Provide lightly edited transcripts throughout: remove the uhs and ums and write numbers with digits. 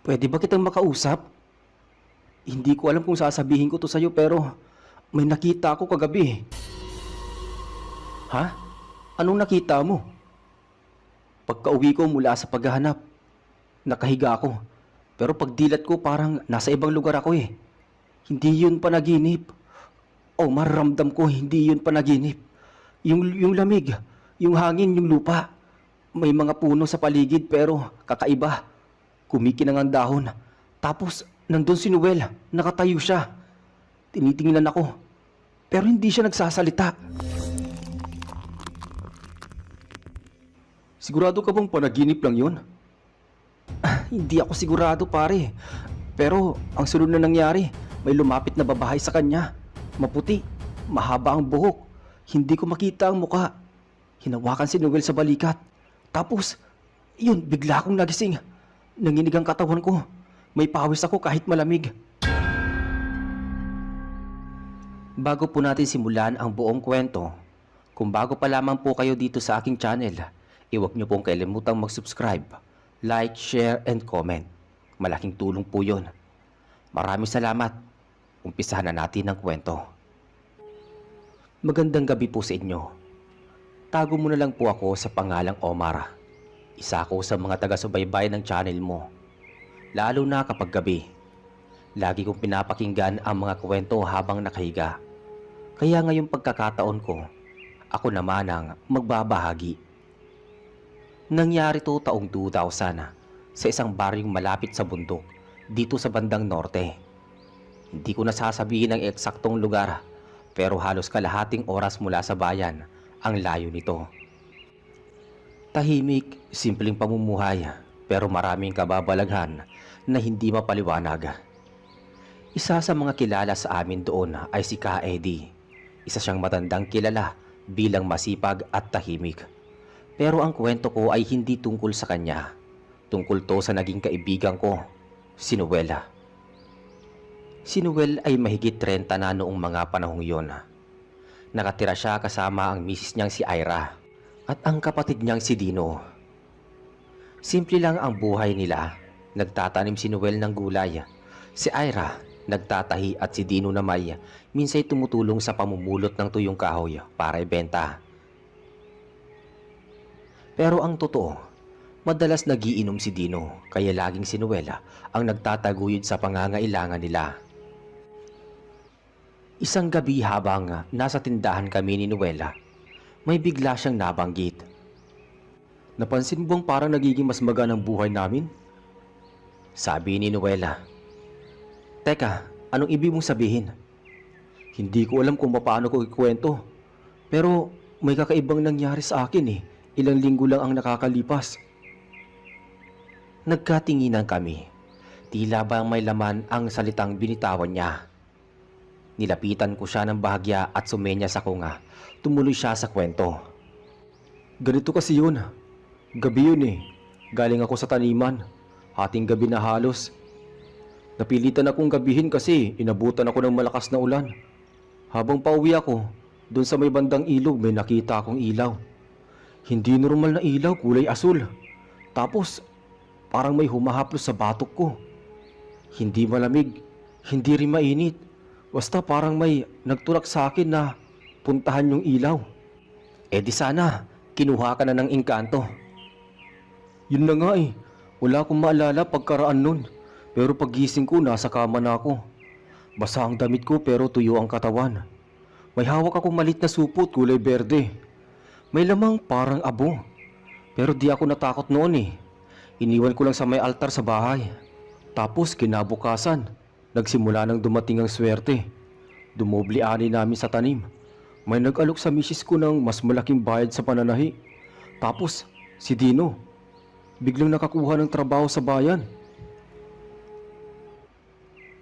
Pwede ba kitang makausap? Hindi ko alam kung sasabihin ko to sa'yo pero may nakita ako kagabi. Ha? Anong nakita mo? Pagka-uwi ko mula sa paghahanap, nakahiga ako. Pero pagdilat ko parang nasa ibang lugar ako eh. Hindi yun panaginip. Oh, mararamdam ko hindi yun panaginip. Yung lamig, yung hangin, yung lupa. May mga puno sa paligid pero kakaiba. Kumikinang ang dahon. Tapos nandun si Noel, nakatayo siya. Tinitingnan ako. Pero hindi siya nagsasalita. Sigurado ka bang panaginip lang yun? Hindi ako sigurado pare. Pero ang sunod na nangyari, may lumapit na babae sa kanya. Maputi, mahaba ang buhok. Hindi ko makita ang muka. Hinawakan si Noel sa balikat. Tapos, yun, bigla akong nagising. Nanginig ang katawan ko. May pawis ako kahit malamig. Bago po natin simulan ang buong kwento, kung bago pa lamang po kayo dito sa aking channel, iwag niyo pong kalilimutang mag-subscribe, like, share, and comment. Malaking tulong po yun. Maraming salamat. Umpisahan na natin ang kwento. Magandang gabi po sa inyo. Tago mo na lang po ako sa pangalang Omar. Isa ako sa mga taga-subaybay ng channel mo. Lalo na kapag gabi. Lagi kong pinapakinggan ang mga kwento habang nakahiga. Kaya ngayong pagkakataon ko, ako naman ang magbabahagi. Nangyari to taong 2000 sa isang baryong malapit sa bundok dito sa bandang norte. Hindi ko nasasabihin ang eksaktong lugar pero halos kalahating oras mula sa bayan ang layo nito. Tahimik, simpleng pamumuhay pero maraming kababalaghan na hindi mapaliwanag. Isa sa mga kilala sa amin doon ay si Ka Eddie. Isa siyang matandang kilala bilang masipag at tahimik. Pero ang kwento ko ay hindi tungkol sa kanya. Tungkol to sa naging kaibigan ko, si Noel. Si Noel ay mahigit 30 na noong mga panahong yon. Nakatira siya kasama ang misis niyang si Ira at ang kapatid niyang si Dino. Simple lang ang buhay nila. Nagtatanim si Noel ng gulay. Si Ira nagtatahi at si Dino naman minsay tumutulong sa pamumulot ng tuyong kahoy para ibenta. Pero ang totoo, madalas nagiinom si Dino kaya laging si Noel ang nagtataguyod sa pangangailangan nila. Isang gabi habang nasa tindahan kami ni Noel, may bigla siyang nabanggit. Napansin mo bang parang nagiging mas maganang buhay namin? Sabi ni Noel. Teka, anong ibig mong sabihin? Hindi ko alam kung paano ko ikwento. Pero may kakaibang nangyari sa akin eh. Ilang linggo lang ang nakakalipas. Nagkatinginan kami. Tila ba may laman ang salitang binitawan niya. Nilapitan ko siya ng bahagya at sumenyas ako nga. Tumuloy siya sa kwento. Ganito kasi yun. Gabi yun eh. Galing ako sa taniman. Hating gabi na halos. Napilitan akong gabihin kasi inabutan ako ng malakas na ulan. Habang pauwi ako, doon sa may bandang ilog may nakita akong ilaw. Hindi normal na ilaw, kulay asul. Tapos, parang may humahaplos sa batok ko. Hindi malamig, hindi rin mainit. Basta parang may nagtulak sa akin na puntahan yung ilaw. Eh di sana, kinuha ka na ng engkanto. Yun na nga eh, wala akong maalala pagkaraan nun. Pero paggising ko, nasa kama na ako. Basa ang damit ko pero tuyo ang katawan. May hawak akong malit na supot kulay berde. May lamang parang abo. Pero di ako natakot noon eh. Iniwan ko lang sa may altar sa bahay. Tapos kinabukasan, nagsimula nang dumating ang swerte. Dumobli ani namin sa tanim. May nag-alok sa misis ko ng mas malaking bayad sa pananahi. Tapos si Dino, biglang nakakuha ng trabaho sa bayan.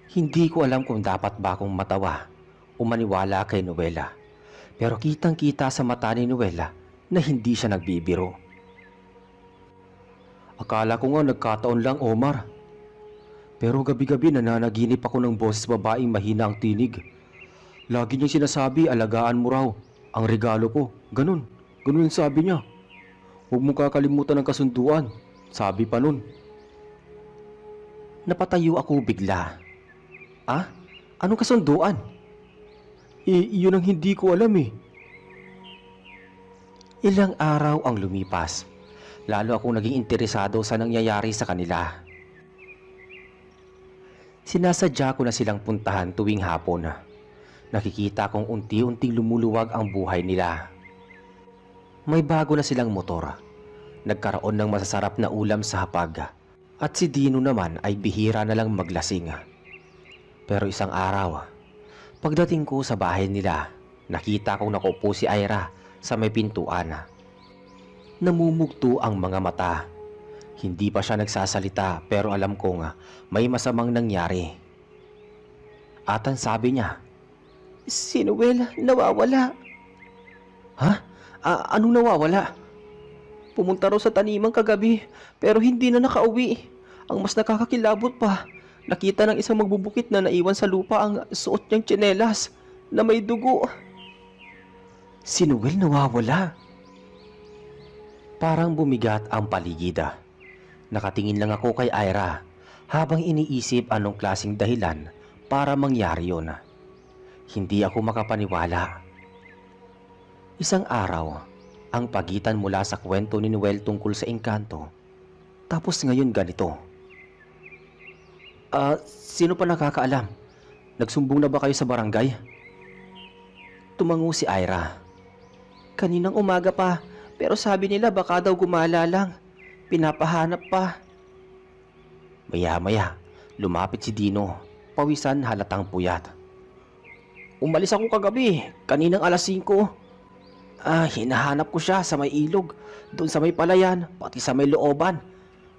Hindi ko alam kung dapat ba akong matawa o maniwala kay Noela. Pero kitang-kita sa mata ni Noela na hindi siya nagbibiro. Akala ko nga nagkataon lang, Omar. Pero gabi-gabi nananaginip ako ng boses babaeng mahina ang tinig. Lagi niyang sinasabi, alagaan mo raw ang regalo ko. Ganun sabi niya. Huwag mo kakalimutan ang kasunduan, sabi pa nun. Napatayo ako bigla. Ah? Anong kasunduan? Yun ang hindi ko alam eh. Ilang araw ang lumipas. Lalo akong naging interesado sa nangyayari sa kanila. Sinasadya ko na silang puntahan tuwing hapon. Nakikita kong unti-unting lumuluwag ang buhay nila. May bago na silang motor. Nagkaroon ng masasarap na ulam sa hapag. At si Dino naman ay bihira na lang maglasing. Pero isang araw, pagdating ko sa bahay nila, nakita kong nakaupo si Ira sa may pintuan. Namumugto ang mga mata. Hindi pa siya nagsasalita pero alam kong may masamang nangyari. At ang sabi niya, "Si Noel, nawawala." Ha? Anong nawawala? Pumunta raw sa taniman kagabi pero hindi na nakauwi. Ang mas nakakakilabot pa, nakita ng isang magbubukit na naiwan sa lupa ang suot niyang tsinelas na may dugo. Si Noel nawawala. Parang bumigat ang paligid. Nakatingin lang ako kay Ira habang iniisip anong klaseng dahilan para mangyari yun. Hindi ako makapaniwala. Isang araw, ang pagitan mula sa kwento ni Noel tungkol sa engkanto. Tapos ngayon ganito. Sino pa nakakaalam? Nagsumbong na ba kayo sa barangay? Tumango si Ira. Kaninang umaga pa, pero sabi nila baka daw gumala lang. Pinapahanap pa. Maya-maya, lumapit si Dino, pawisan halatang puyat. Umalis ako kagabi, kaninang alas 5. Hinahanap ko siya sa may ilog, doon sa may palayan, pati sa may looban.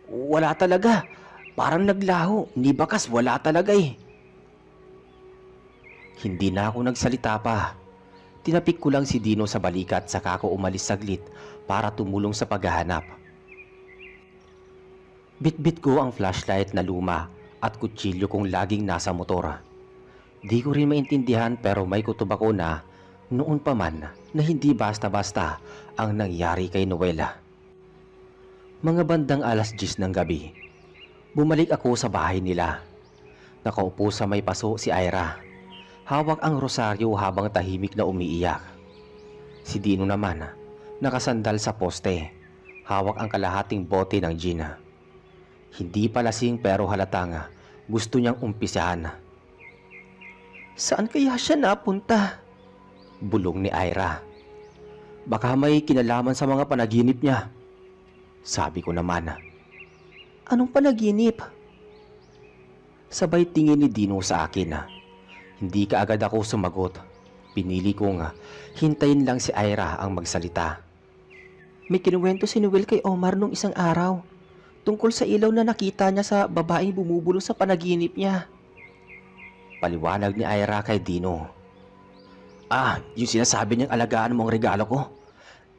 Wala talaga, parang naglaho, ni bakas wala talaga eh. Hindi na ako nagsalita pa. Tinapik ko lang si Dino sa balikat saka ako umalis saglit para tumulong sa paghahanap. Bitbit ko ang flashlight na luma at kutsilyo kong laging nasa motor. Di ko rin maintindihan pero may kutob ako na noon pa man na hindi basta-basta ang nangyari kay Noela. Mga bandang alas 10 ng gabi, bumalik ako sa bahay nila. Nakaupo sa may paso si Ira. Hawak ang rosaryo habang tahimik na umiiyak. Si Dino naman, nakasandal sa poste. Hawak ang kalahating bote ng gin. Hindi pa lasing pero halatang gusto niyang umpisahan. Saan kaya siya napunta? Bulong ni Ira. Baka may kinalaman sa mga panaginip niya. Sabi ko naman. Anong panaginip? Sabay tingin ni Dino sa akin. Hindi kaagad ako sumagot. Pinili kong hintayin lang si Ira ang magsalita. May kinuwento si Noel kay Omar nung isang araw. Tungkol sa ilaw na nakita niya sa babaeng bumubulong sa panaginip niya. Paliwanag ni Ira kay Dino. Yung sinasabi niyang alagaan mo ang regalo ko.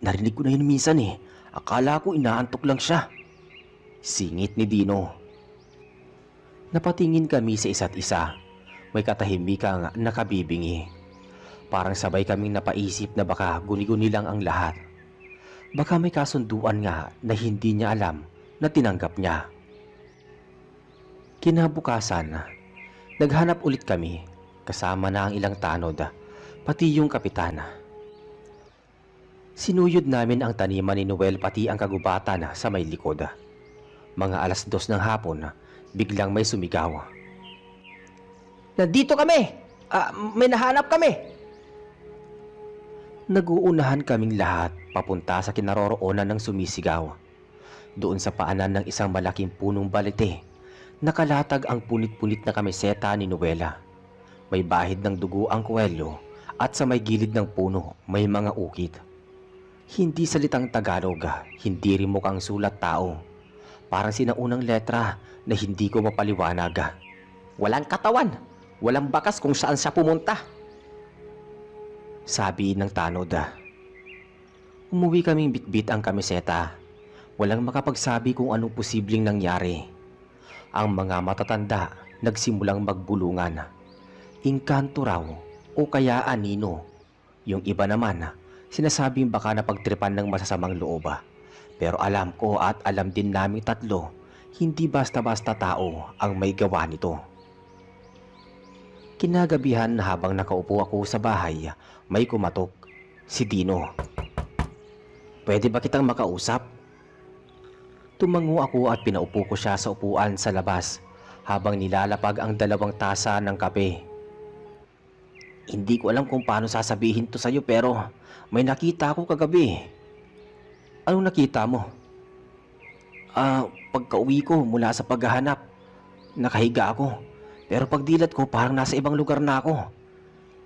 Narinig ko na yun minsan eh. Akala ko inaantok lang siya. Singit ni Dino. Napatingin kami sa isa't isa. May katahimikang nakabibingi. Parang sabay kaming napaisip na baka guni-guni lang ang lahat. Baka may kasunduan nga na hindi niya alam na tinanggap niya. Kinabukasan, naghanap ulit kami kasama na ang ilang tanod, pati yung kapitan. Sinuyod namin ang taniman ni Noel pati ang kagubatan sa may likod. Mga alas 2 ng hapon, biglang may sumigaw. Nandito kami! May nahanap kami! Naguunahan kaming lahat papunta sa kinaroroonan ng sumisigaw. Doon sa paanan ng isang malaking punong balete, nakalatag ang punit-punit na kamiseta ni Noela. May bahid ng dugo ang kwelyo at sa may gilid ng puno may mga ukit. Hindi salitang Tagalog, hindi rin mukhang sulat tao. Parang sinaunang letra na hindi ko mapaliwanag. Walang katawan, walang bakas kung saan siya pumunta. Sabi ng tanod. Umuwi kaming bitbit ang kamiseta. Walang makapagsabi kung anong posibleng nangyari. Ang mga matatanda nagsimulang magbulungan. Engkanto raw o kaya anino. Yung iba naman sinasabing baka napagtripan ng masasamang loob. Pero alam ko at alam din naming tatlo, Hindi basta-basta tao ang may gawa nito. Kinagabihan habang nakaupo ako sa bahay, may kumatok. Si Dino. Pwede ba kitang makausap? Tumango ako at pinaupo ko siya sa upuan sa labas habang nilalapag ang 2 tasa ng kape. Hindi ko alam kung paano sasabihin to sa'yo pero may nakita ako kagabi. Anong nakita mo? Pagka-uwi ko mula sa paghahanap, nakahiga ako. Pero pagdilat ko parang nasa ibang lugar na ako.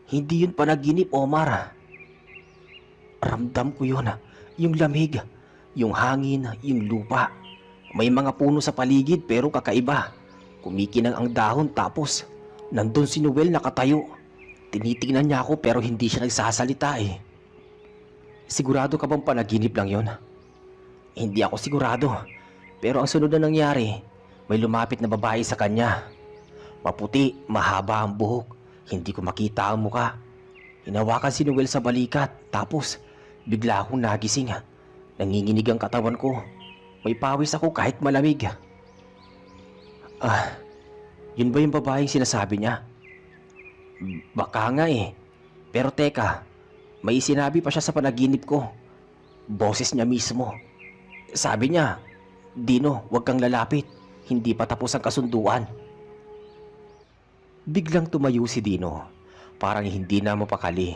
Hindi yun panaginip, Omar. Ramdam ko yun, yung lamig, yung hangin, yung lupa. May mga puno sa paligid pero kakaiba. Kumikinang ang dahon tapos nandun si Noel nakatayo. Tinitingnan niya ako pero hindi siya nagsasalita eh. Sigurado ka bang panaginip lang yon? Hindi ako sigurado. Pero ang sunod na nangyari, may lumapit na babae sa kanya. Maputi, mahaba ang buhok. Hindi ko makita ang muka. Hinawakan si Noel sa balikat tapos bigla akong nagising. Nanginginig ang katawan ko. May pawis ako kahit malamig. Yun ba yung babaeng sinasabi niya? Baka nga eh. Pero teka, may sinabi pa siya sa panaginip ko. Boses niya mismo. Sabi niya, Dino, huwag kang lalapit. Hindi pa tapos ang kasunduan. Biglang tumayo si Dino. Parang hindi na mapakali.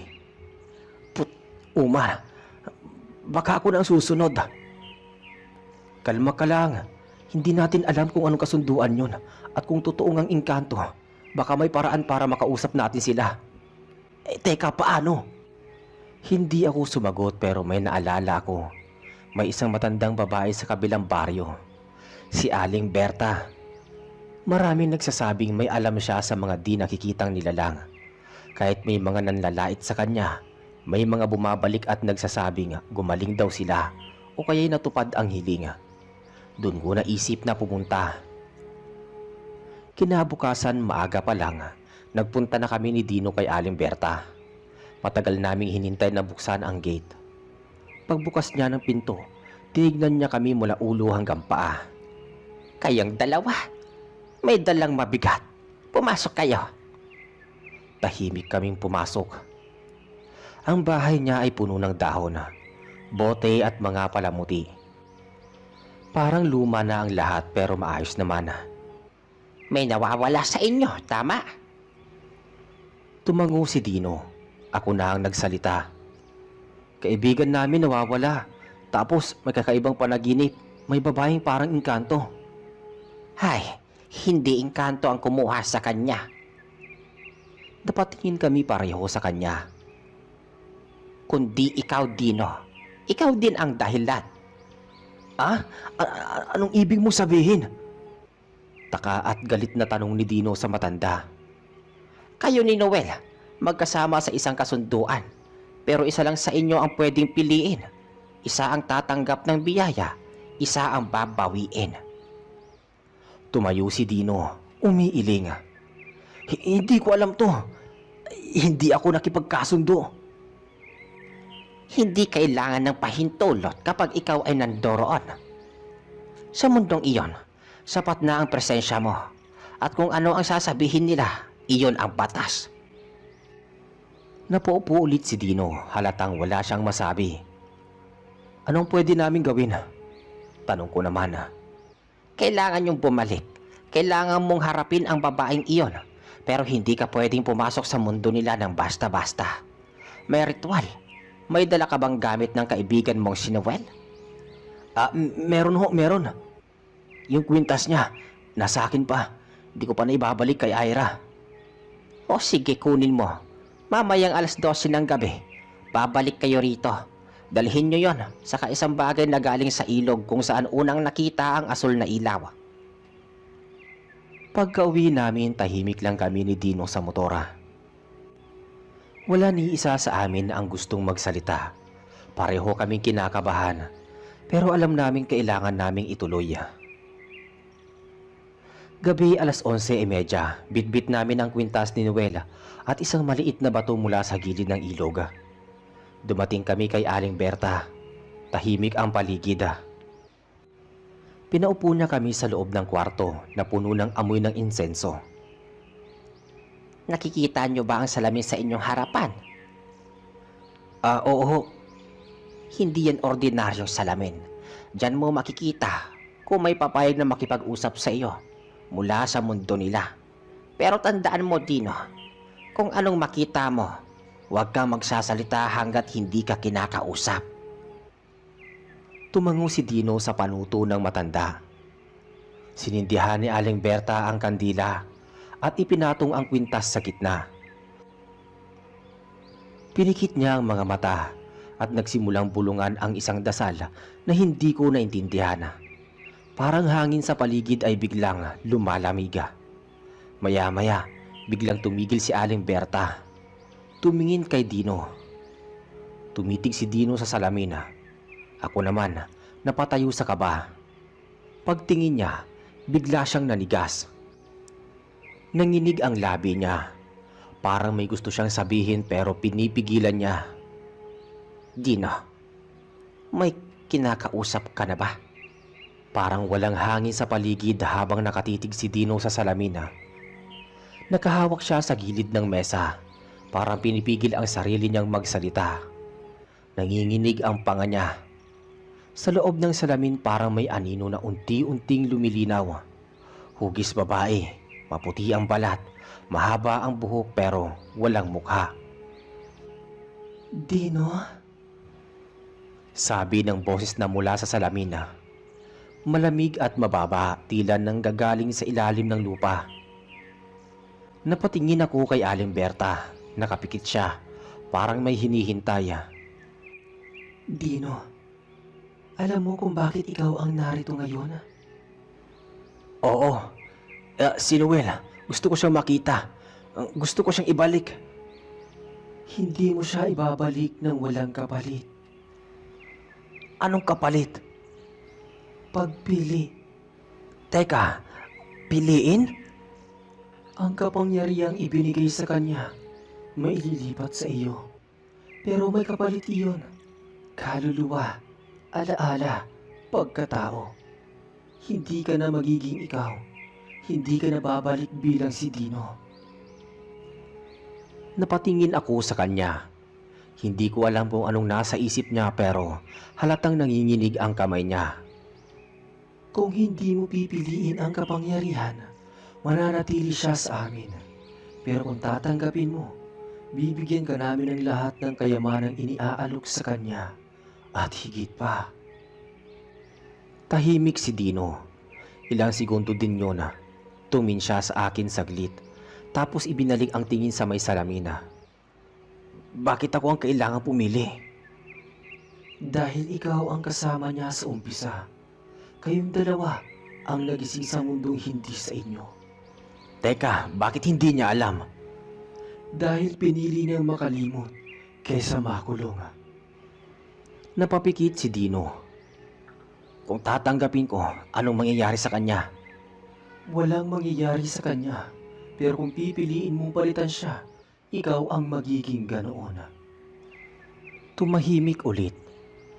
Uma, baka ako na ang susunod. Kalma ka lang. Hindi natin alam kung anong kasunduan yun at kung totoo ngang engkanto. Baka may paraan para makausap natin sila. Teka, paano? Hindi ako sumagot pero may naalala ko. May isang matandang babae sa kabilang baryo. Si Aling Berta. Maraming nagsasabing may alam siya sa mga di nakikitang nilalang. Kahit may mga nanlalait sa kanya, may mga bumabalik at nagsasabing gumaling daw sila o kaya'y natupad ang hiling. Doon ko naisip na pumunta. Kinabukasan maaga pa lang, nagpunta na kami ni Dino kay Aling Berta. Matagal naming hinintay na buksan ang gate. Pagbukas niya ng pinto, tinignan niya kami mula ulo hanggang paa. Kayong dalawa, may dalang mabigat. Pumasok kayo. Tahimik kaming pumasok. Ang bahay niya ay puno ng dahon, bote at mga palamuti. Parang luma na ang lahat pero maayos naman. May nawawala sa inyo, tama? Tumango si Dino. Ako na ang nagsalita. Kaibigan namin nawawala. Tapos may kakaibang panaginip. May babaeng parang engkanto. Hay, hindi engkanto ang kumuha sa kanya. Napatingin kami pareho sa kanya. Kundi ikaw, Dino. Ikaw din ang dahilan. Anong ibig mo sabihin? Taka at galit na tanong ni Dino sa matanda. Kayo ni Noel, magkasama sa isang kasunduan. Pero isa lang sa inyo ang pwedeng piliin. Isa ang tatanggap ng biyaya, isa ang babawiin. Tumayo si Dino, umiiling. Hindi ko alam to. Hindi ako nakipagkasundo. Hindi kailangan ng pahintulot kapag ikaw ay nandoroon. Sa mundong iyon, sapat na ang presensya mo. At kung ano ang sasabihin nila, iyon ang batas. Napaupo ulit si Dino, halatang wala siyang masabi. Anong pwede namin gawin? Tanong ko naman. Kailangan niyong bumalik. Kailangan mong harapin ang babaeng iyon. Pero hindi ka pwedeng pumasok sa mundo nila ng basta-basta. May ritual. May dala ka bang gamit ng kaibigan mong si Noel? Meron. Yung kwintas niya, nasa akin pa. Hindi ko pa na ibabalik kay Ira. O sige, kunin mo. Mamayang 12:00 ng gabi, babalik kayo rito. Dalhin nyo yon, saka isang bagay na galing sa ilog kung saan unang nakita ang asul na ilaw. Pagka-uwi namin, tahimik lang kami ni Dino sa motora. Wala ni isa sa amin ang gustong magsalita. Pareho kaming kinakabahan, pero alam namin kailangan naming ituloy. Gabi 11:30, bitbit namin ang kwintas ni Noel at isang maliit na bato mula sa gilid ng ilog. Dumating kami kay Aling Berta. Tahimik ang paligid. Pinaupo niya kami sa loob ng kwarto na puno ng amoy ng insenso. Nakikita niyo ba ang salamin sa inyong harapan? Oo. Hindi yan ordinaryong salamin. Diyan mo makikita kung may papayag na makipag-usap sa iyo mula sa mundo nila. Pero tandaan mo, Dino, kung anong makita mo, huwag kang magsasalita hanggat hindi ka kinakausap. Tumango si Dino sa panuto ng matanda. Sinindihan ni Aling Berta ang kandila at ipinatong ang kwintas sa gitna. Pinikit niya ang mga mata at nagsimulang bulungan ang isang dasal na hindi ko naintindihan. Parang hangin sa paligid ay biglang lumalamig. Maya-maya, biglang tumigil si Aling Berta. Tumingin kay Dino. Tumitig si Dino sa salamin. Ako naman, napatayo sa kaba. Pagtingin niya, bigla siyang nanigas. Nanginig ang labi niya. Parang may gusto siyang sabihin pero pinipigilan niya. Dino, may kinakausap ka na ba? Parang walang hangin sa paligid habang nakatitig si Dino sa salamin. Nakahawak siya sa gilid ng mesa. Parang pinipigil ang sarili niyang magsalita. Nanginginig ang panga niya. Sa loob ng salamin parang may anino na unti-unting lumilinaw. Hugis babae, maputi ang balat, mahaba ang buhok pero walang mukha. Dino? Sabi ng boses na mula sa salamin. Malamig at mababa, tila nang gagaling sa ilalim ng lupa. Napatingin ako kay Aling Berta. Nakapikit siya, parang may hinihintay. Dino, alam mo kung bakit ikaw ang narito ngayon? Oo. Si Noel, gusto ko siyang makita. Gusto ko siyang ibalik. Hindi mo siya ibabalik ng walang kapalit. Anong kapalit? Pagpili. Teka, piliin? Ang kapangyarihang ibinigay sa kanya, maililipat sa iyo. Pero may kapalit iyon. Kaluluwa, alaala, pagkatao. Hindi ka na magiging ikaw. Hindi ka na babalik bilang si Dino. Napatingin ako sa kanya. Hindi ko alam kung anong nasa isip niya pero halatang nanginginig ang kamay niya. Kung hindi mo pipiliin ang kapangyarihan, mananatili siya sa amin. Pero kung tatanggapin mo, bibigyan ka namin ng lahat ng kayamanang iniaalok sa kanya at higit pa. Tahimik si Dino. Ilang segundo din yun na. Tumingin siya sa akin saglit. Tapos ibinalik ang tingin sa may salamina. Bakit ako ang kailangan pumili? Dahil ikaw ang kasama niya sa umpisa. Kayong dalawa ang nagising sa mundong hindi sa inyo. Teka, bakit hindi niya alam? Dahil pinili niyang makalimot kaysa makulong. Napapikit si Dino. Kung tatanggapin ko, anong mangyayari sa kanya? Walang mangyayari sa kanya. Pero kung pipiliin mong palitan siya, ikaw ang magiging ganoon. Tumahimik ulit.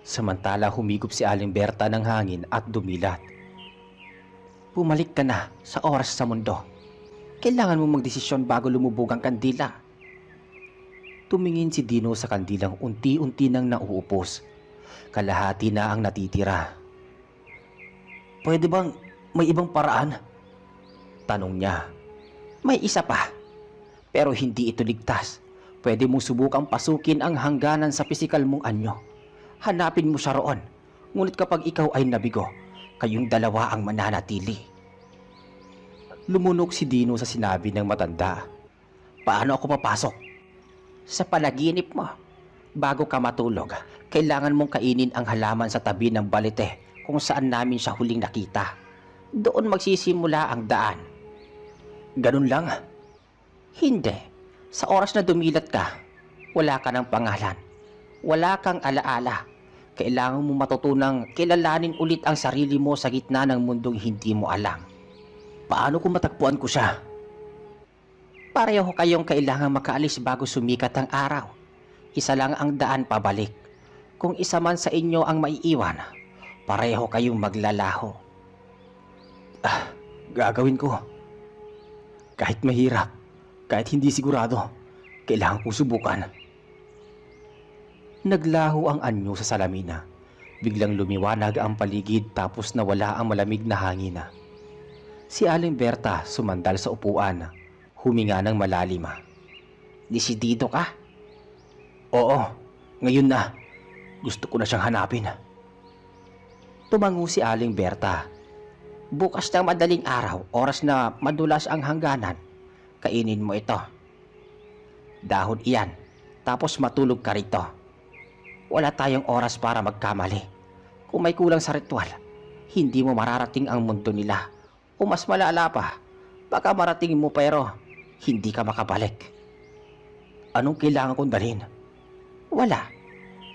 Samantala humigop si Aling Berta ng hangin at dumilat. Bumalik ka na sa oras sa mundo. Kailangan mo magdesisyon bago lumubog ang kandila. Tumingin si Dino sa kandilang unti-unti nang nauupos. Kalahati na ang natitira. Pwede bang may ibang paraan? Tanong niya. May isa pa. Pero hindi ito ligtas. Pwede mong subukang pasukin ang hangganan sa pisikal mong anyo. Hanapin mo siya roon. Ngunit kapag ikaw ay nabigo, kayong dalawa ang mananatili. Lumunog si Dino sa sinabi ng matanda. Paano ako papasok? Sa panaginip mo. Bago ka matulog, kailangan mong kainin ang halaman sa tabi ng balete kung saan namin siya huling nakita. Doon magsisimula ang daan. Ganun lang? Hindi. Sa oras na dumilat ka, wala ka ng pangalan. Wala kang alaala. Kailangan mo matutunang kilalanin ulit ang sarili mo sa gitna ng mundong hindi mo alam. Paano kung matagpuan ko siya? Pareho kayong kailangan makaalis bago sumikat ang araw. Isa lang ang daan pabalik. Kung isa man sa inyo ang maiiwan, pareho kayong maglalaho. Gagawin ko. Kahit mahirap, kahit hindi sigurado, kailangan ko subukan. Naglaho ang anyo sa salamina. Biglang lumiwanag ang paligid tapos nawala ang malamig na hangin. Si Aling Berta sumandal sa upuan, huminga ng malalim. Desidido ka? Oo, ngayon na. Gusto ko na siyang hanapin. Tumango si Aling Berta. Bukas ng madaling araw, oras na madulas ang hangganan, kainin mo ito. Dahon iyan, tapos matulog ka rito. Wala tayong oras para magkamali. Kung may kulang sa ritual, hindi mo mararating ang mundo nila. O mas malala pa, baka marating mo pero hindi ka makabalik. Anong kailangan kong dalhin? Wala.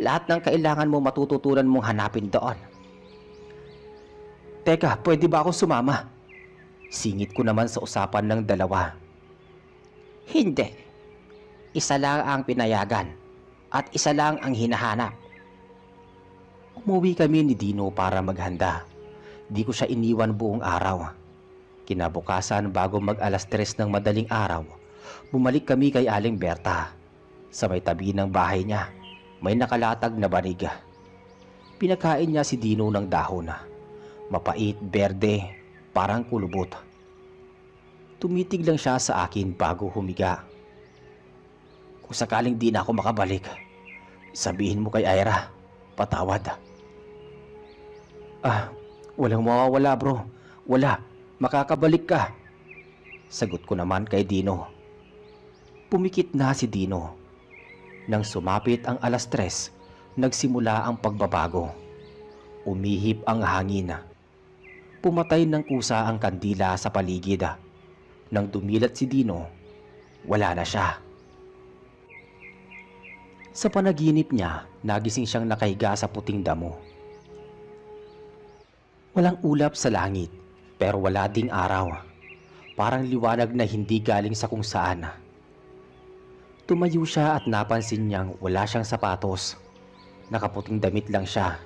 Lahat ng kailangan mo matututunan mong hanapin doon. Teka, pwede ba akong sumama? Singit ko naman sa usapan ng dalawa. Hindi. Isa lang ang pinayagan at isa lang ang hinahanap. Umuwi kami ni Dino para maghanda. Di ko siya iniwan buong araw. Kinabukasan bago mag 3:00 ng madaling araw, bumalik kami kay Aling Berta. Sa may tabi ng bahay niya, may nakalatag na banig. Pinakain niya si Dino ng dahon. Mapait, berde, parang kulubot. Tumitig lang siya sa akin bago humiga. Kung sakaling di na ako makabalik, sabihin mo kay Ira, patawad. Walang mawawala bro. Wala, makakabalik ka. Sagot ko naman kay Dino. Pumikit na si Dino. Nang sumapit ang 3:00, nagsimula ang pagbabago. Umihip ang hangin. Pumatay ng kusa ang kandila sa paligid. Nang dumilat si Dino, wala na siya. Sa panaginip niya, nagising siyang nakahiga sa puting damo. Walang ulap sa langit, pero wala ding araw. Parang liwanag na hindi galing sa kung saan. Tumayo siya at napansin niyang wala siyang sapatos. Nakaputing damit lang siya,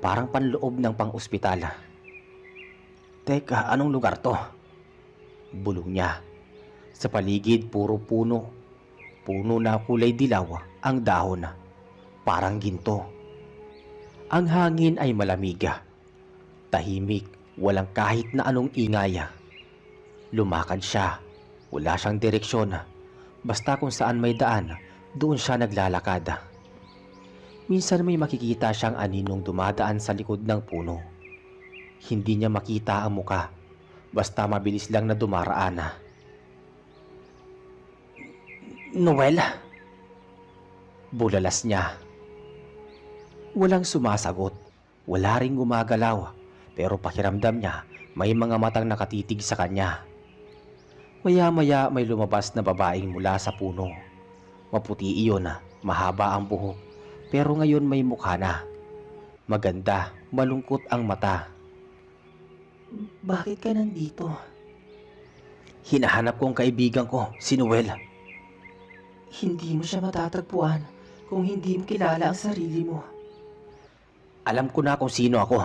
parang panloob ng pang-ospital. Teka, anong lugar to? Bulong niya. Sa paligid puro puno. Puno na kulay dilaw ang dahon. Parang ginto. Ang hangin ay malamig. Tahimik, walang kahit na anong ingay. Lumakad siya. Wala siyang direksyon. Basta kung saan may daan, doon siya naglalakad. Minsan may makikita siyang aninong dumadaan sa likod ng puno. Hindi niya makita ang muka. Basta mabilis lang na dumaraan. Noel? Bulalas niya. Walang sumasagot. Wala ring gumagalaw. Pero pakiramdam niya may mga matang nakatitig sa kanya. Maya-maya may lumabas na babaeng mula sa puno. Maputi iyon, mahaba ang buhok. Pero ngayon may mukha na. Maganda, malungkot ang mata. Bakit ka nandito? Hinahanap ko ang kaibigan ko, si Noel. Hindi mo siya matatagpuan kung hindi mo kilala ang sarili mo. Alam ko na kung sino ako.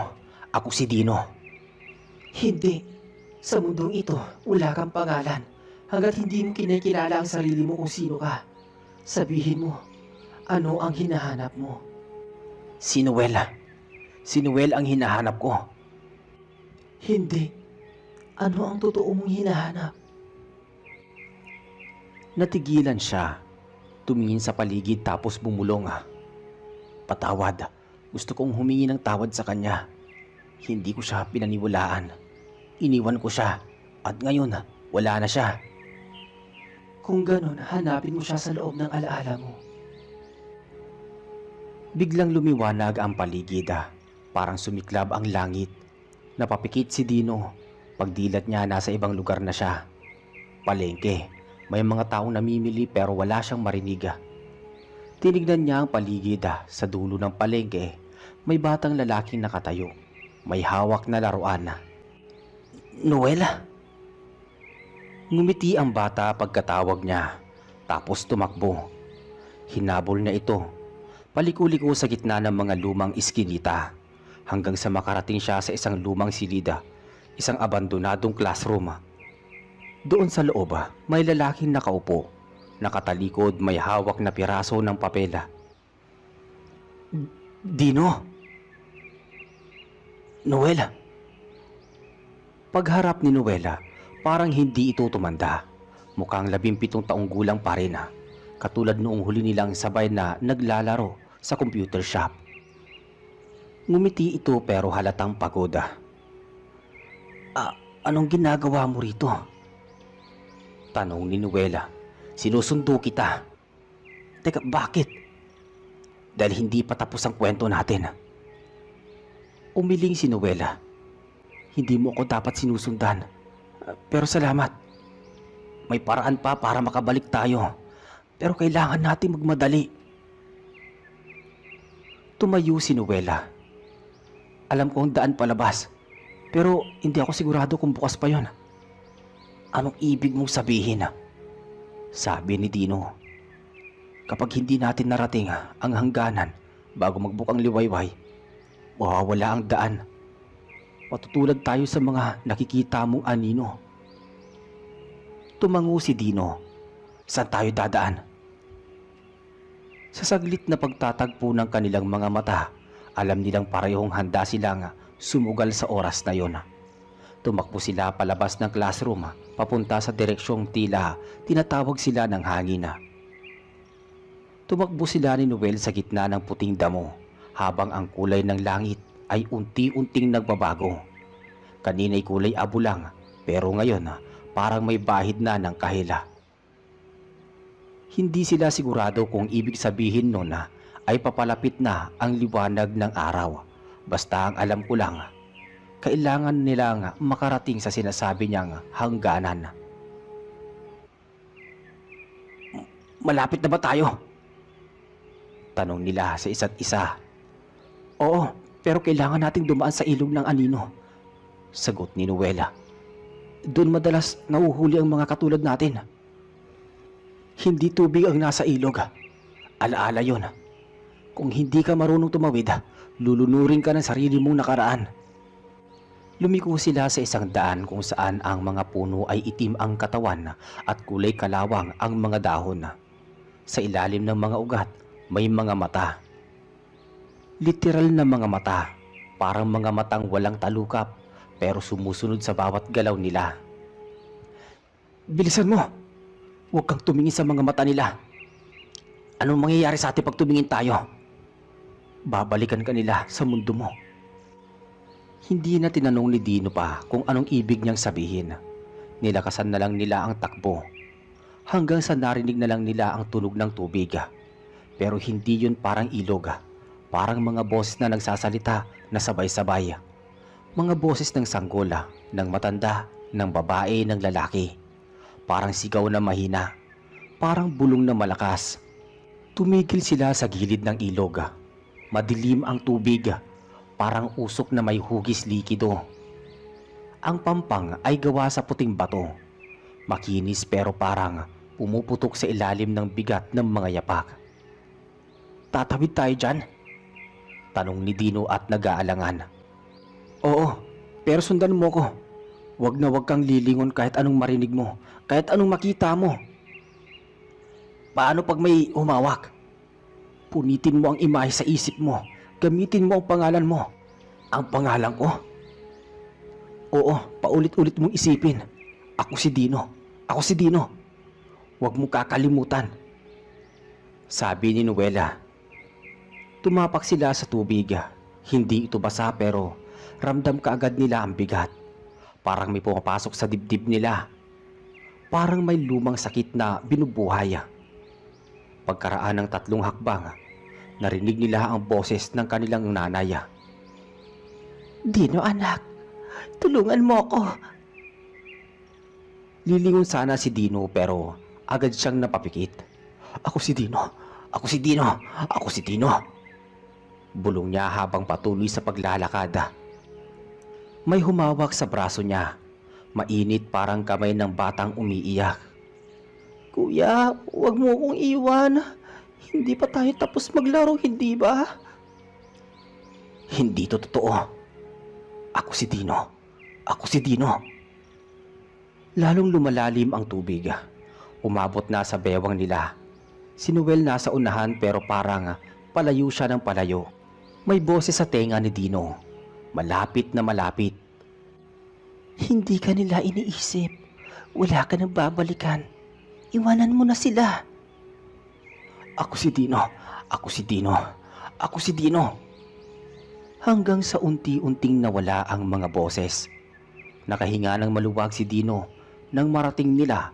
Ako si Dino. Hindi. Sa mundong ito, wala kang pangalan hanggat hindi mo kinikilala ang sarili mo kung sino ka. Sabihin mo, ano ang hinahanap mo? Si Noel. Si Noel ang hinahanap ko. Hindi. Ano ang totoo mong hinahanap? Natigilan siya. Tumingin sa paligid tapos bumulong. Patawad. Gusto kong humingi ng tawad sa kanya. Hindi ko siya pinaniwalaan. Iniwan ko siya. At ngayon, wala na siya. Kung ganon, hanapin mo siya sa loob ng alaala mo. Biglang lumiwanag ang paligid. Parang sumiklab ang langit. Napapikit si Dino. Pagdilat niya, nasa ibang lugar na siya. Palengke. May mga taong namimili pero wala siyang marinig. Tinignan niya ang paligid. Sa dulo ng palengke, may batang lalaking nakatayo. May hawak na laruan. Noel? Ngumiti ang bata pagkatawag niya. Tapos tumakbo. Hinabol na ito. Paliko-liko sa gitna ng mga lumang iskinita. Hanggang sa makarating siya sa isang lumang silida. isang abandonadong classroom. Doon sa loob, may lalaking nakaupo. Nakatalikod, may hawak na piraso ng papel. Dino? Noel? Pagharap ni Noel, parang hindi ito tumanda. Mukhang 17 taong gulang pa rin. Katulad noong huli nilang sabay na naglalaro sa computer shop. Ngumiti ito pero halatang pagod. Anong ginagawa mo rito? Tanong ni Noel. Sinusundo kita. Teka, bakit? Dahil hindi pa tapos ang kwento natin. Umiling si Noel. Hindi mo ako dapat sinusundan. Pero salamat. May paraan pa para makabalik tayo. Pero kailangan natin magmadali. Tumayo si Noel. Alam ko ang daan palabas. Pero hindi ako sigurado kung bukas pa yon. Anong ibig mong sabihin? Sabi ni Dino. Kapag hindi natin narating ang hangganan bago magbukang liwayway, mawawala ang daan. Matutulad tayo sa mga nakikita mong anino. Tumango si Dino. Saan tayo dadaan? Sa saglit na pagtatagpo ng kanilang mga mata, alam nilang parehong handa silang sumugal sa oras na yon. Tumakbo sila palabas ng classroom papunta sa direksyong tila tinatawag sila ng hangin. Tumakbo sila ni Noel sa gitna ng puting damo habang ang kulay ng langit ay unti-unting nagbabago. Kanina'y kulay abo lang pero ngayon parang may bahid na ng kahila. Hindi sila sigurado kung ibig sabihin nun ay papalapit na ang liwanag ng araw. Basta ang alam ko lang, kailangan nilang makarating sa sinasabi niyang hangganan. Malapit na ba tayo? Tanong nila sa isa't isa. Oo, pero kailangan nating dumaan sa ilog ng anino. Sagot ni Noela. Doon madalas nauhuli ang mga katulad natin. Hindi tubig ang nasa ilog. Alaala yon. Kung hindi ka marunong tumawid, lulunurin ka ng sarili mong nakaraan. Lumiko sila sa isang daan kung saan ang mga puno ay itim ang katawan at kulay kalawang ang mga dahon. Sa ilalim ng mga ugat, may mga mata. Literal na mga mata, parang mga matang walang talukap pero sumusunod sa bawat galaw nila. Bilisan mo! Huwag kang tumingin sa mga mata nila. Anong mangyayari sa atin pag tumingin tayo? Babalikan ka nila sa mundo mo. Hindi na tinanong ni Dino pa kung anong ibig niyang sabihin. Nilakasan na lang nila ang takbo. Hanggang sa narinig na lang nila ang tunog ng tubig. Pero hindi yun parang ilog. Parang mga boses na nagsasalita na sabay-sabay. Mga boses ng sanggola, ng matanda, ng babae, ng lalaki. Parang sigaw na mahina. Parang bulong na malakas. Tumigil sila sa gilid ng ilog. Madilim ang tubig. Parang usok na may hugis likido. Ang pampang ay gawa sa puting bato. Makinis pero parang pumuputok sa ilalim ng bigat ng mga yapak. Tatawid tayo dyan? Tanong ni Dino at nag-aalangan. Oo, pero sundan mo ko. Wag na wag kang lilingon kahit anong marinig mo, kahit anong makita mo. Paano pag may humawak? Punitin mo ang imahe sa isip mo. Gamitin mo ang pangalan mo. Ang pangalan ko? Oo, paulit-ulit mong isipin. Ako si Dino. Ako si Dino. Huwag mo kakalimutan. Sabi ni Noela. Tumapak sila sa tubig. Hindi ito basa pero ramdam kaagad nila ang bigat. Parang may pumapasok sa dibdib nila. Parang may lumang sakit na binubuhay. Pagkaraan ng 3 hakbang, narinig nila ang boses ng kanilang nanay. Dino anak, tulungan mo ako. Lilingon sana si Dino pero agad siyang napapikit. Ako si Dino, ako si Dino, ako si Dino. Bulong niya habang patuloy sa paglalakad. May humawak sa braso niya. Mainit parang kamay ng batang umiiyak. Kuya, huwag mo akong iwan. Hindi pa tayo tapos maglaro, hindi ba? Hindi to totoo. Ako si Dino. Ako si Dino. Lalong lumalalim ang tubig. Umabot na sa bewang nila. Si Noel nasa unahan pero parang palayo siya ng palayo. May boses sa tenga ni Dino. Malapit na malapit. Hindi ka nila iniisip. Wala ka nang babalikan. Iwanan mo na sila. Ako si Dino. Ako si Dino. Ako si Dino. Hanggang sa unti-unting nawala ang mga boses. Nakahinga ng maluwag si Dino nang marating nila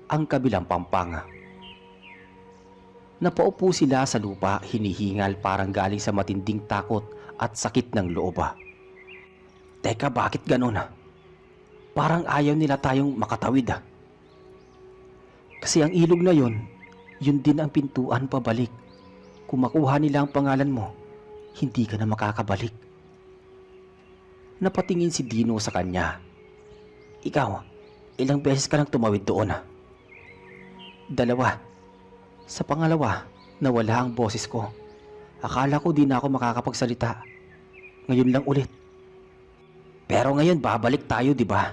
ang kabilang pampang. Napaupo sila sa lupa, hinihingal parang galing sa matinding takot at sakit ng loob. Teka, bakit ganun? Parang ayaw nila tayong makatawid. Kasi ang ilog na yun din ang pintuan pabalik. Kung makuha nila ang pangalan mo, hindi ka na makakabalik. Napatingin si Dino sa kanya. Ikaw, ilang beses ka nang tumawid doon? 2. Sa pangalawa, nawala ang boses ko. Akala ko di na ako makakapagsalita. Ngayon lang ulit. Pero ngayon babalik tayo, di ba?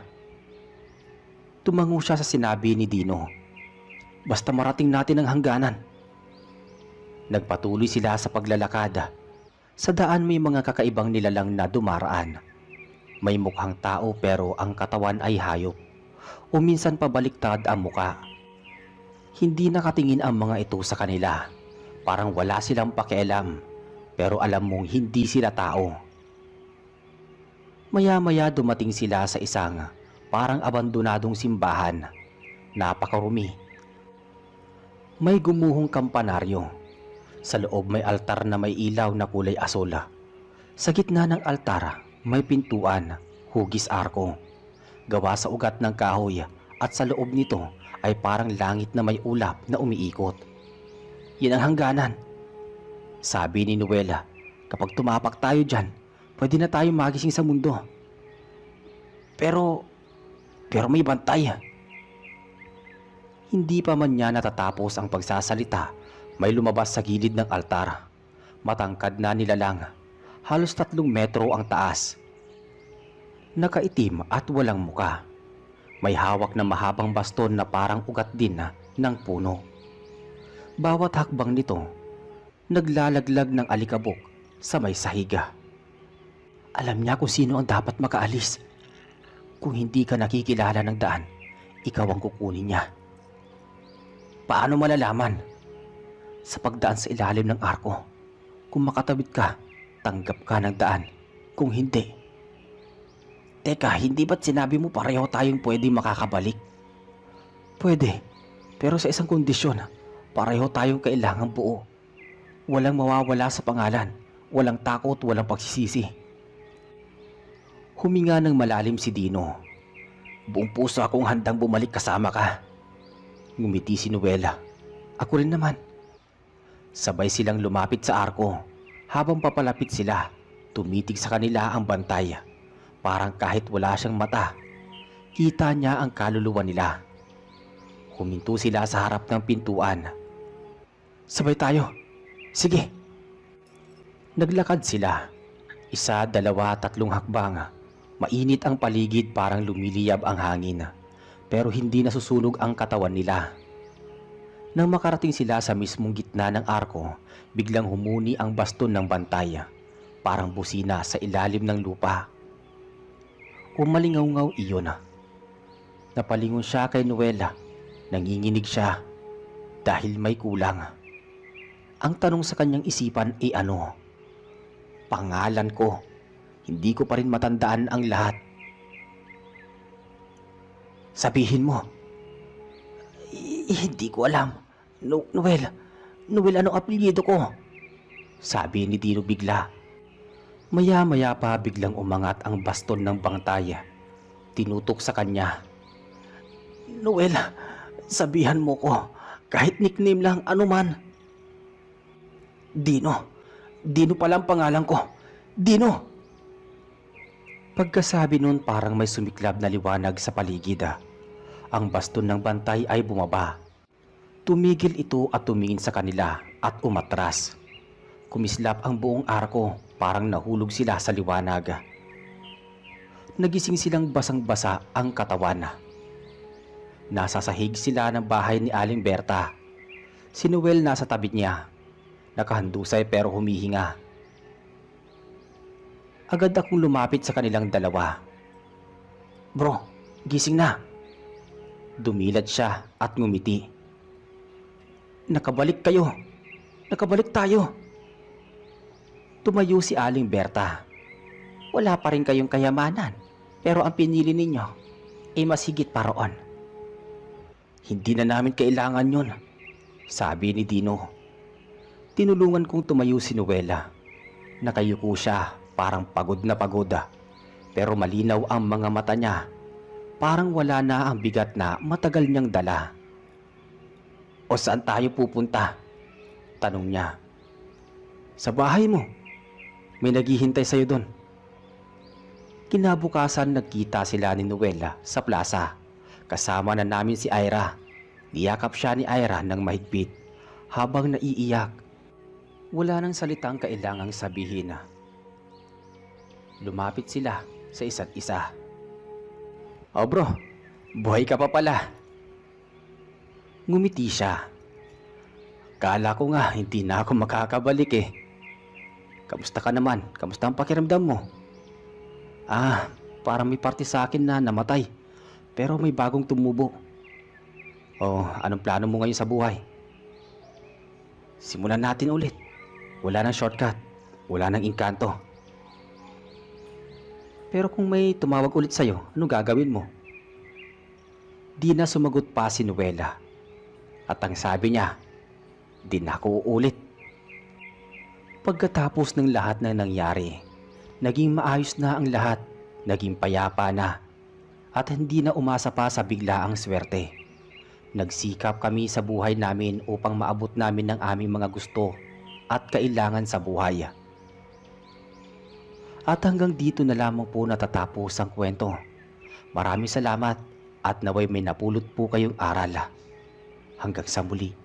Tumango siya sa sinabi ni Dino. Basta marating natin ang hangganan. Nagpatuloy sila sa paglalakad. Sa daan may mga kakaibang nilalang na dumaraan. May mukhang tao pero ang katawan ay hayop. O minsan pabaliktad ang muka. Hindi nakatingin ang mga ito sa kanila. Parang wala silang pakialam. Pero alam mong hindi sila tao. Maya-maya dumating sila sa isang parang abandonadong simbahan. Napakarumi. May gumuhong kampanaryo. Sa loob may altar na may ilaw na kulay asola. Sa gitna ng altar may pintuan, hugis arko. Gawa sa ugat ng kahoy at sa loob nito ay parang langit na may ulap na umiikot. Yan ang hangganan. Sabi ni Noela, kapag tumapak tayo dyan, pwede na tayo magising sa mundo. Pero may bantay. Hindi pa man niya natatapos ang pagsasalita, may lumabas sa gilid ng altar. Matangkad na nilalang, halos 3 metro ang taas. Nakaitim at walang muka. May hawak na mahabang baston na parang ugat din ng puno. Bawat hakbang nito, naglalaglag ng alikabok sa may sahiga. Alam niya kung sino ang dapat makaalis. Kung hindi ka nakikilala ng daan, ikaw ang kukunin niya. Paano malalaman? Sa pagdaan sa ilalim ng arko. Kung makatawid ka, tanggap ka ng daan. Kung hindi. Teka, hindi ba't sinabi mo pareho tayong pwede makakabalik? Pwede, pero sa isang kondisyon. Pareho tayong kailangang buo. Walang mawawala sa pangalan. Walang takot, walang pagsisisi. Huminga ng malalim si Dino. Buong puso akong handang bumalik kasama ka. Ngumiti si Noela. Ako rin naman. Sabay silang lumapit sa arko. Habang papalapit sila, tumitig sa kanila ang bantay. Parang kahit wala siyang mata, kita niya ang kaluluwa nila. Huminto sila sa harap ng pintuan. Sabay tayo. Sige. Naglakad sila. 1, 2, 3 hakbang. Mainit ang paligid, parang lumiliyab ang hangin. Pero hindi nasusunog ang katawan nila. Nang makarating sila sa mismong gitna ng arko, biglang humuni ang baston ng bantay. Parang busina sa ilalim ng lupa. Umalingaw-ngaw iyon. Napalingon siya kay Noela. Nanginginig siya dahil may kulang. Ang tanong sa kanyang isipan ay ano? Pangalan ko. Hindi ko pa rin matandaan ang lahat. Sabihin mo. Hindi ko alam. Noel, anong apelyido ko? Sabi ni Dino bigla. Maya-maya pa biglang umangat ang baston ng bantay. Tinutok sa kanya. Noel, sabihan mo ko. Kahit nickname lang, anuman. Dino pala ang pangalan ko. Dino! Pagkasabi nun parang may sumiklab na liwanag sa paligid. Ang baston ng bantay ay bumaba. Tumigil ito at tumingin sa kanila at umatras. Kumislap ang buong arko, parang nahulog sila sa liwanag. Nagising silang basang-basa ang katawan. Nasa sahig sila ng bahay ni Aling Berta. Si Noel nasa tabi niya. Nakahandusay pero humihinga. Agad akong lumapit sa kanilang dalawa. "Bro, gising na." Dumilat siya at ngumiti. "Nakabalik kayo. Nakabalik tayo." Tumayo si Aling Berta. "Wala pa rin kayong kayamanan, pero ang pinili ninyo ay mas higit pa roon." "Hindi na namin kailangan yun," sabi ni Dino. Tinulungan kong tumayo si Noela. Nakayuko siya, parang pagod na pagod. Pero malinaw ang mga mata niya. Parang wala na ang bigat na matagal niyang dala. "O saan tayo pupunta?" tanong niya. "Sa bahay mo. May naghihintay sa'yo doon." Kinabukasan nagkita sila ni Noela sa plaza. Kasama na namin si Ira. Niyakap siya ni Ira ng mahigpit habang naiiyak. Wala nang salitang kailangang sabihin. Lumapit sila sa isa't isa. "Oh bro, buhay ka pa pala." Ngumiti siya. "Kala ko nga hindi na ako makakabalik eh. Kamusta ka naman? Kamusta ang pakiramdam mo?" Parang may parte sa akin na namatay, pero may bagong tumubo." "Oh, anong plano mo ngayon sa buhay?" "Simulan natin ulit. Wala nang shortcut. Wala nang engkanto." "Pero kung may tumawag ulit sa'yo, anong gagawin mo?" Di na sumagot pa si Noela. At ang sabi niya, "Di na ako uulit." Pagkatapos ng lahat na nangyari, naging maayos na ang lahat. Naging payapa na. At hindi na umasa pa sa biglaang swerte. Nagsikap kami sa buhay namin upang maabot namin ang aming mga gusto at kailangan sa buhay. At hanggang dito na lamang po natatapos ang kwento. Maraming salamat at naway may napulot po kayong aral. Hanggang sa muli.